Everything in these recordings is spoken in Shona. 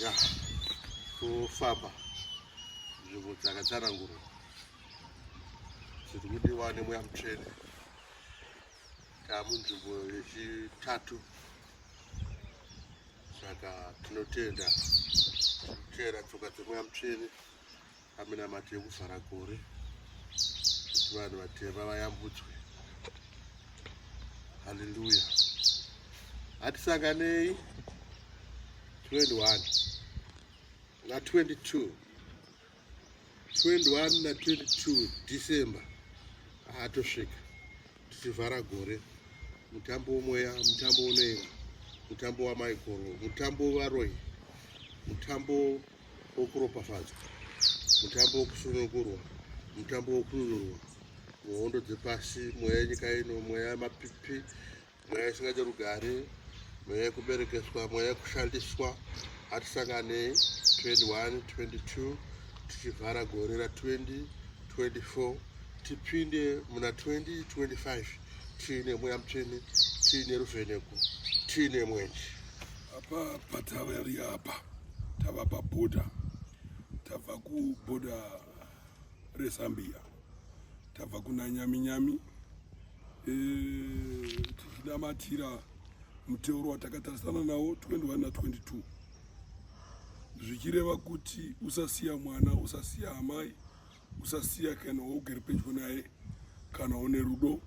Ya, kufamba nzvimbo dzakatsanangurwa zviri kudiwa nemweya mutsvene. Tamunzvimbo yechitatu, saka tinotenda kuteera tsoka dzemweya mutsvene paminamati yekuvhara gore kuti vanhu vatema vayambudzwe. Haleluya. Hatisanganei 21 na 22 na 22 December atosvika tichivhara gore. Mutambo womweya, mutambo unoera, mutambo wamaikoro, mutambo waroyi, mutambo wokuropafadzwa, mutambo wokusunungurwa, mutambo wokununurwa, muhondo dzepasi, mweya yenyika ino, mweya yemapipi, mweya isingaite rugare, mweya yekuberekeswa, mweya yekushandiswa. Hatisanganei 21, 22 tichivhara gore ra2024 tipinde muna 2025 tiine mweya mutsvene, tiine ruvheneko, tiine mwenje. Apa patavari apa tava pabhodha, tabva kubhodha reZambia, tabva kuna nyami tichinamatira muteuro watakatarisana nawo 21 na 22, zvichireva kuti usasiya mwana, usasiya amai, usasiya kana ugere pedyo naye, kana une rudo.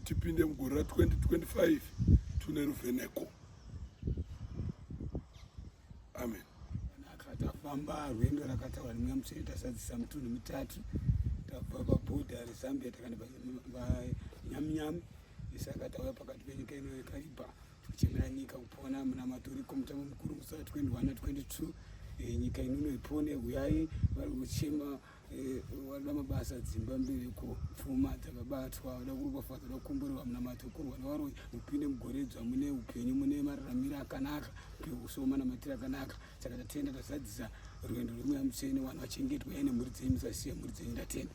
Tipinde mugore ra2025 tune ruvheneko. Amen. Tafamba rwendo rakataura nemweya mutsvene, tasadzisa mitunhu mitatu. Tabva pabhodha reZambia takaenda paNyami, saka tauya pakati penyika ino yeKariba tichichemera nyika kupona munamato uriko mutambo mukuru musi wa21 na 22. Nyika ino ipone, uyai vari kuchema, vada mabasa dzimba mbiri kupfuma dzakabatwa, vada kuropafadzwa, vada kukumburiwa munamato ukurwa nevaroyi, mupinde mugoredzwa mune upenyu, mune mararamiro akanaka, usoma namatiro akanaka. Saka tatenda tazadzisa rwendo rwemweya mutsvene, vanhu vachengetwe ine mhuri dzenyu, musasiye mhuri dzenyu. Ndatenda.